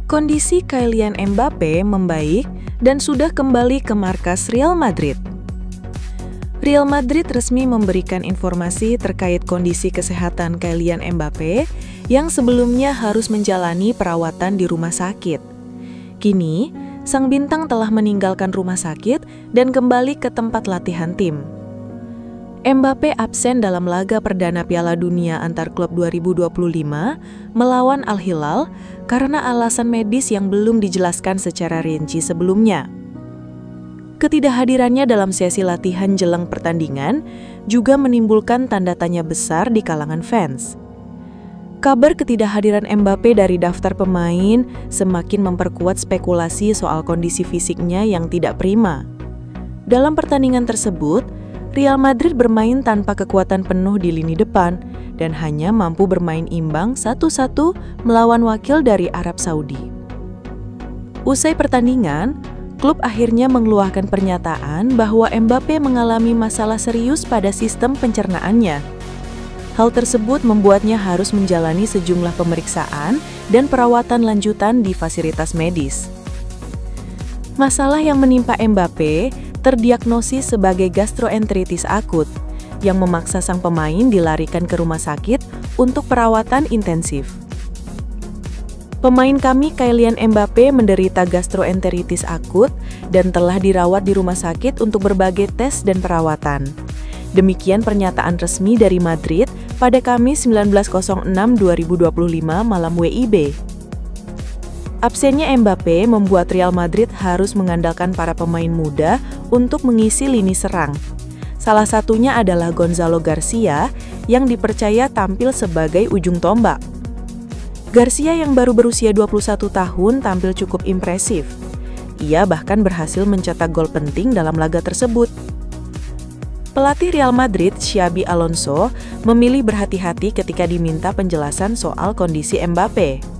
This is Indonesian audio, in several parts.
Kondisi Kylian Mbappe membaik dan sudah kembali ke markas Real Madrid. Real Madrid resmi memberikan informasi terkait kondisi kesehatan Kylian Mbappe yang sebelumnya harus menjalani perawatan di rumah sakit. Kini, sang bintang telah meninggalkan rumah sakit dan kembali ke tempat latihan tim. Mbappe absen dalam laga perdana Piala Dunia antar klub 2025 melawan Al Hilal karena alasan medis yang belum dijelaskan secara rinci sebelumnya. Ketidakhadirannya dalam sesi latihan jelang pertandingan juga menimbulkan tanda tanya besar di kalangan fans. Kabar ketidakhadiran Mbappe dari daftar pemain semakin memperkuat spekulasi soal kondisi fisiknya yang tidak prima. Dalam pertandingan tersebut, Real Madrid bermain tanpa kekuatan penuh di lini depan dan hanya mampu bermain imbang 1-1 melawan wakil dari Arab Saudi. Usai pertandingan, klub akhirnya mengeluarkan pernyataan bahwa Mbappe mengalami masalah serius pada sistem pencernaannya. Hal tersebut membuatnya harus menjalani sejumlah pemeriksaan dan perawatan lanjutan di fasilitas medis. Masalah yang menimpa Mbappe terdiagnosis sebagai gastroenteritis akut yang memaksa sang pemain dilarikan ke rumah sakit untuk perawatan intensif. Pemain kami Kylian Mbappe menderita gastroenteritis akut dan telah dirawat di rumah sakit untuk berbagai tes dan perawatan. Demikian pernyataan resmi dari Madrid pada Kamis 19.06.2025 malam WIB. Absennya Mbappe membuat Real Madrid harus mengandalkan para pemain muda untuk mengisi lini serang. Salah satunya adalah Gonzalo Garcia yang dipercaya tampil sebagai ujung tombak. Garcia yang baru berusia 21 tahun tampil cukup impresif. Ia bahkan berhasil mencetak gol penting dalam laga tersebut. Pelatih Real Madrid, Xabi Alonso, memilih berhati-hati ketika diminta penjelasan soal kondisi Mbappe.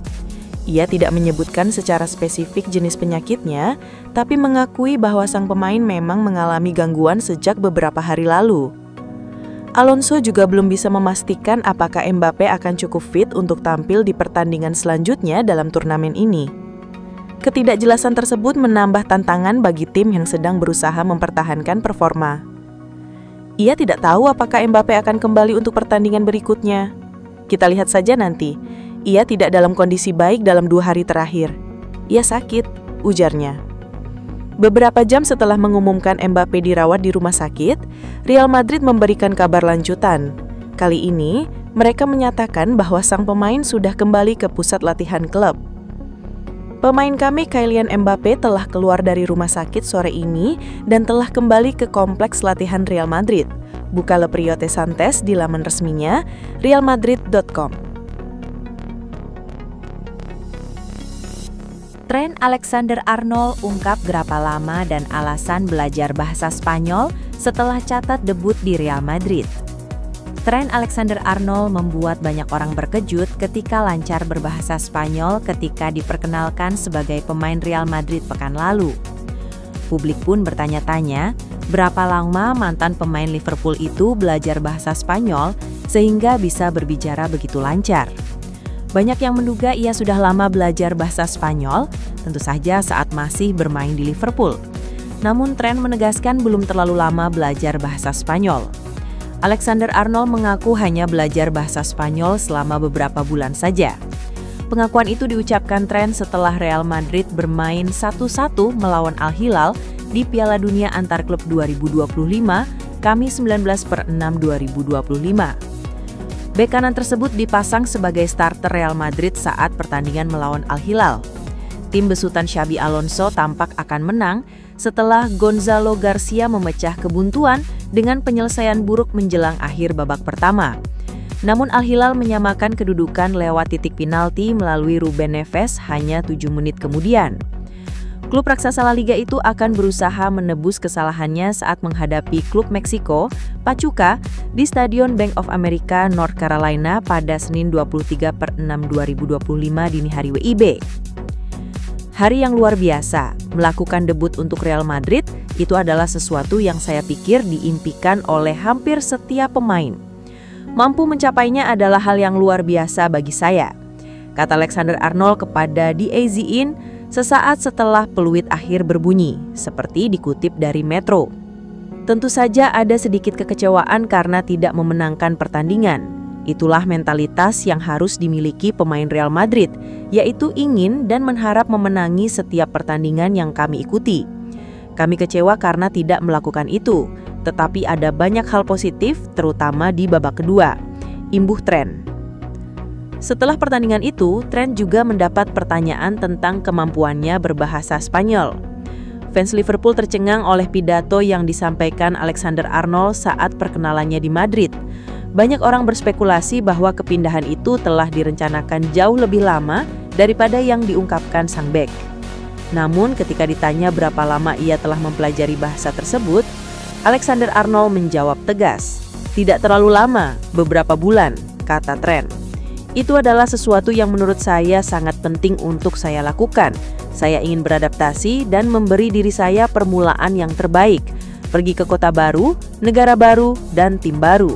Ia tidak menyebutkan secara spesifik jenis penyakitnya, tapi mengakui bahwa sang pemain memang mengalami gangguan sejak beberapa hari lalu. Alonso juga belum bisa memastikan apakah Mbappe akan cukup fit untuk tampil di pertandingan selanjutnya dalam turnamen ini. Ketidakjelasan tersebut menambah tantangan bagi tim yang sedang berusaha mempertahankan performa. Ia tidak tahu apakah Mbappe akan kembali untuk pertandingan berikutnya. Kita lihat saja nanti. Ia tidak dalam kondisi baik dalam 2 hari terakhir. Ia sakit, ujarnya. Beberapa jam setelah mengumumkan Mbappe dirawat di rumah sakit, Real Madrid memberikan kabar lanjutan. Kali ini, mereka menyatakan bahwa sang pemain sudah kembali ke pusat latihan klub. Pemain kami Kylian Mbappe telah keluar dari rumah sakit sore ini dan telah kembali ke kompleks latihan Real Madrid. Buka Le Priote Santés di laman resminya, realmadrid.com. Trent Alexander-Arnold ungkap berapa lama dan alasan belajar bahasa Spanyol setelah catat debut di Real Madrid. Trent Alexander-Arnold membuat banyak orang berkejut ketika lancar berbahasa Spanyol ketika diperkenalkan sebagai pemain Real Madrid pekan lalu. Publik pun bertanya-tanya, berapa lama mantan pemain Liverpool itu belajar bahasa Spanyol sehingga bisa berbicara begitu lancar. Banyak yang menduga ia sudah lama belajar bahasa Spanyol, tentu saja saat masih bermain di Liverpool. Namun Trent menegaskan belum terlalu lama belajar bahasa Spanyol. Alexander-Arnold mengaku hanya belajar bahasa Spanyol selama beberapa bulan saja. Pengakuan itu diucapkan Trent setelah Real Madrid bermain 1-1 melawan Al Hilal di Piala Dunia antar klub 2025, Kamis 19/06/2025. Bek kanan tersebut dipasang sebagai starter Real Madrid saat pertandingan melawan Al Hilal. Tim besutan Xabi Alonso tampak akan menang setelah Gonzalo Garcia memecah kebuntuan dengan penyelesaian buruk menjelang akhir babak pertama. Namun Al Hilal menyamakan kedudukan lewat titik penalti melalui Ruben Neves hanya 7 menit kemudian. Klub raksasa La Liga itu akan berusaha menebus kesalahannya saat menghadapi klub Meksiko, Pachuca, di Stadion Bank of America, North Carolina pada Senin 23/06/2025 dini hari WIB. Hari yang luar biasa, melakukan debut untuk Real Madrid itu adalah sesuatu yang saya pikir diimpikan oleh hampir setiap pemain. Mampu mencapainya adalah hal yang luar biasa bagi saya. kata Alexander Arnold kepada DAZN sesaat setelah peluit akhir berbunyi, seperti dikutip dari Metro. Tentu saja ada sedikit kekecewaan karena tidak memenangkan pertandingan. Itulah mentalitas yang harus dimiliki pemain Real Madrid, yaitu ingin dan mengharap memenangi setiap pertandingan yang kami ikuti. Kami kecewa karena tidak melakukan itu, tetapi ada banyak hal positif, terutama di babak kedua, imbuh Trent. Setelah pertandingan itu, Trent juga mendapat pertanyaan tentang kemampuannya berbahasa Spanyol. Fans Liverpool tercengang oleh pidato yang disampaikan Alexander Arnold saat perkenalannya di Madrid. Banyak orang berspekulasi bahwa kepindahan itu telah direncanakan jauh lebih lama daripada yang diungkapkan sang bek. Namun ketika ditanya berapa lama ia telah mempelajari bahasa tersebut, Alexander Arnold menjawab tegas, "Tidak terlalu lama, beberapa bulan," kata Trent. "Itu adalah sesuatu yang menurut saya sangat penting untuk saya lakukan. Saya ingin beradaptasi dan memberi diri saya permulaan yang terbaik, pergi ke kota baru, negara baru, dan tim baru.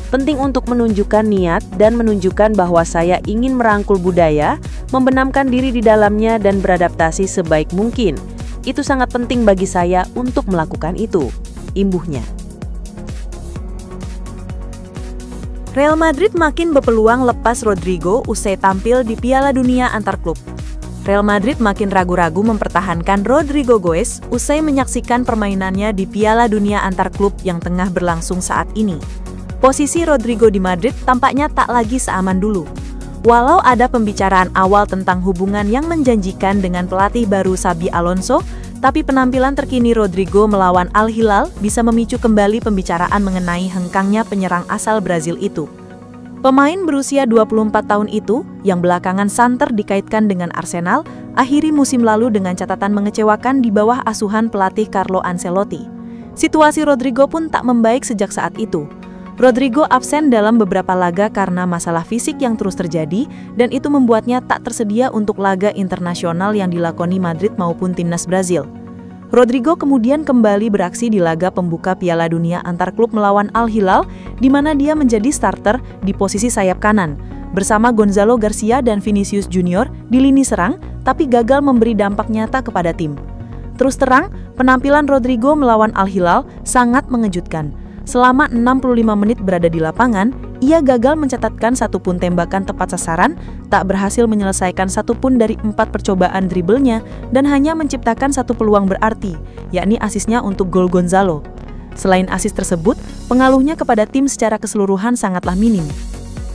Penting untuk menunjukkan niat dan menunjukkan bahwa saya ingin merangkul budaya, membenamkan diri di dalamnya dan beradaptasi sebaik mungkin. Itu sangat penting bagi saya untuk melakukan itu," imbuhnya. Real Madrid makin berpeluang lepas Rodrigo usai tampil di Piala Dunia antar klub. Real Madrid makin ragu-ragu mempertahankan Rodrigo Goes usai menyaksikan permainannya di Piala Dunia antar klub yang tengah berlangsung saat ini. Posisi Rodrigo di Madrid tampaknya tak lagi seaman dulu. Walau ada pembicaraan awal tentang hubungan yang menjanjikan dengan pelatih baru Xabi Alonso, tapi penampilan terkini Rodrigo melawan Al Hilal bisa memicu kembali pembicaraan mengenai hengkangnya penyerang asal Brazil itu. Pemain berusia 24 tahun itu, yang belakangan santer dikaitkan dengan Arsenal, akhiri musim lalu dengan catatan mengecewakan di bawah asuhan pelatih Carlo Ancelotti. Situasi Rodrigo pun tak membaik sejak saat itu. Rodrigo absen dalam beberapa laga karena masalah fisik yang terus terjadi, dan itu membuatnya tak tersedia untuk laga internasional yang dilakoni Madrid maupun timnas Brazil. Rodrigo kemudian kembali beraksi di laga pembuka Piala Dunia antar klub melawan Al Hilal, di mana dia menjadi starter di posisi sayap kanan, bersama Gonzalo Garcia dan Vinicius Junior di lini serang, tapi gagal memberi dampak nyata kepada tim. Terus terang, penampilan Rodrigo melawan Al Hilal sangat mengejutkan. Selama 65 menit berada di lapangan, ia gagal mencatatkan satupun tembakan tepat sasaran, tak berhasil menyelesaikan satupun dari 4 percobaan dribblenya, dan hanya menciptakan satu peluang berarti, yakni asisnya untuk gol Gonzalo. Selain asis tersebut, pengaruhnya kepada tim secara keseluruhan sangatlah minim.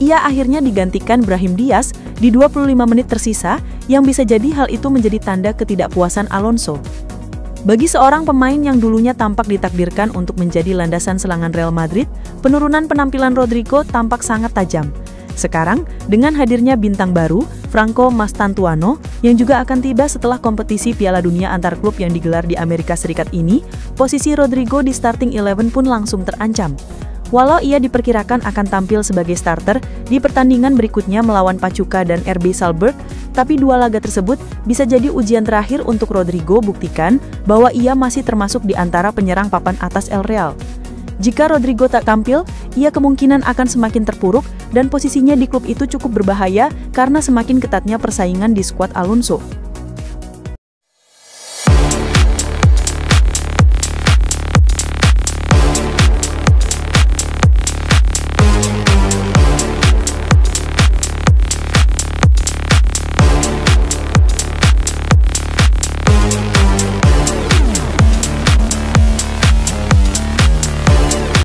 Ia akhirnya digantikan Brahim Diaz di 25 menit tersisa, yang bisa jadi hal itu menjadi tanda ketidakpuasan Alonso. Bagi seorang pemain yang dulunya tampak ditakdirkan untuk menjadi landasan serangan Real Madrid, penurunan penampilan Rodrigo tampak sangat tajam. Sekarang, dengan hadirnya bintang baru, Franco Mastantuono, yang juga akan tiba setelah kompetisi Piala Dunia antar klub yang digelar di Amerika Serikat ini, posisi Rodrigo di starting 11 pun langsung terancam. Walau ia diperkirakan akan tampil sebagai starter di pertandingan berikutnya melawan Pachuca dan RB Salzburg, tapi dua laga tersebut bisa jadi ujian terakhir untuk Rodrigo buktikan bahwa ia masih termasuk di antara penyerang papan atas El Real. Jika Rodrigo tak tampil, ia kemungkinan akan semakin terpuruk dan posisinya di klub itu cukup berbahaya karena semakin ketatnya persaingan di skuad Alonso.